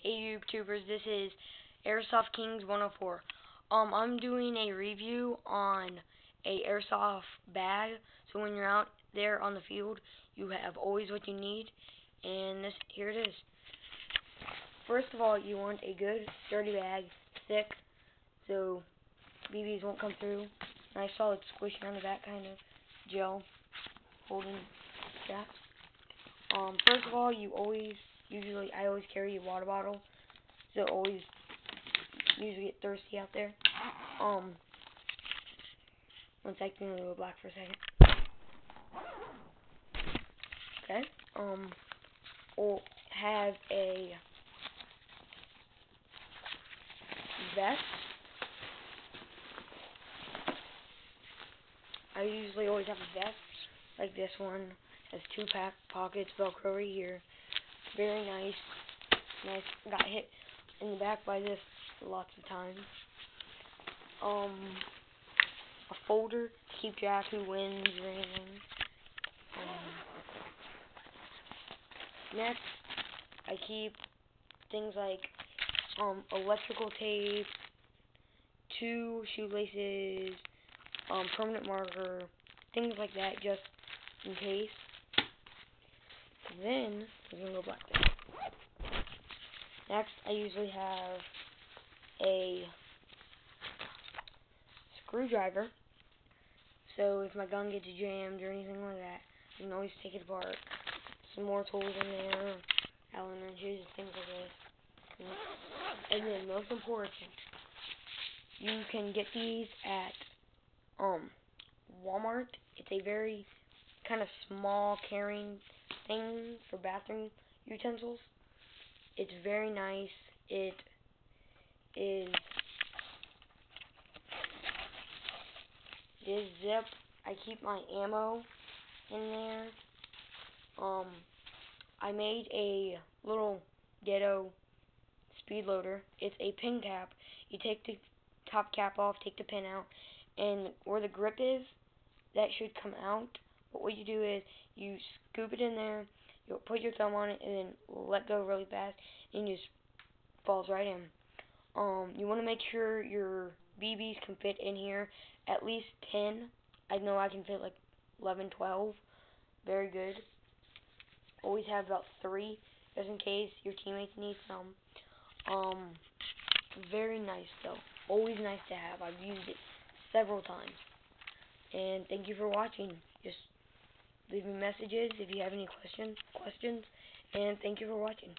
Hey YouTubers, this is Airsoft Kings 104. I'm doing a review on a airsoft bag, so when you're out there on the field, you have always what you need, and here it is. First of all, you want a good sturdy bag, thick, so BBs won't come through. Nice solid squishy on the back, kind of gel holding straps. First of all, I always carry a water bottle, so usually get thirsty out there. One sec, I'm gonna go black for a second. Okay. We'll have a vest. I usually always have a vest like this one. Has two pockets, Velcro right here. Very nice. Nice. Got hit in the back by this lots of times. A folder to keep track who wins or anything. Next, I keep things like electrical tape, 2 shoelaces, permanent marker, things like that, just in case. Then we're gonna go back there. Next, I usually have a screwdriver, so if my gun gets jammed or anything like that, I can always take it apart. Some more tools in there, Allen wrenches, things like this. And then, most important, you can get these at Walmart. It's a very kind of small carrying thing for bathroom utensils. It's very nice. It is zip. I keep my ammo in there. I made a little ghetto speed loader. It's a pin cap. You take the top cap off, take the pin out, and where the grip is, that should come out. But what you do is you scoop it in there, you'll put your thumb on it, and then let go really fast, and it just falls right in. You want to make sure your BBs can fit in here, at least 10. I know I can fit like 11, 12. Very good. Always have about 3, just in case your teammates need some. Very nice though. Always nice to have. I've used it several times. And thank you for watching. Just leave me messages if you have any questions. And thank you for watching.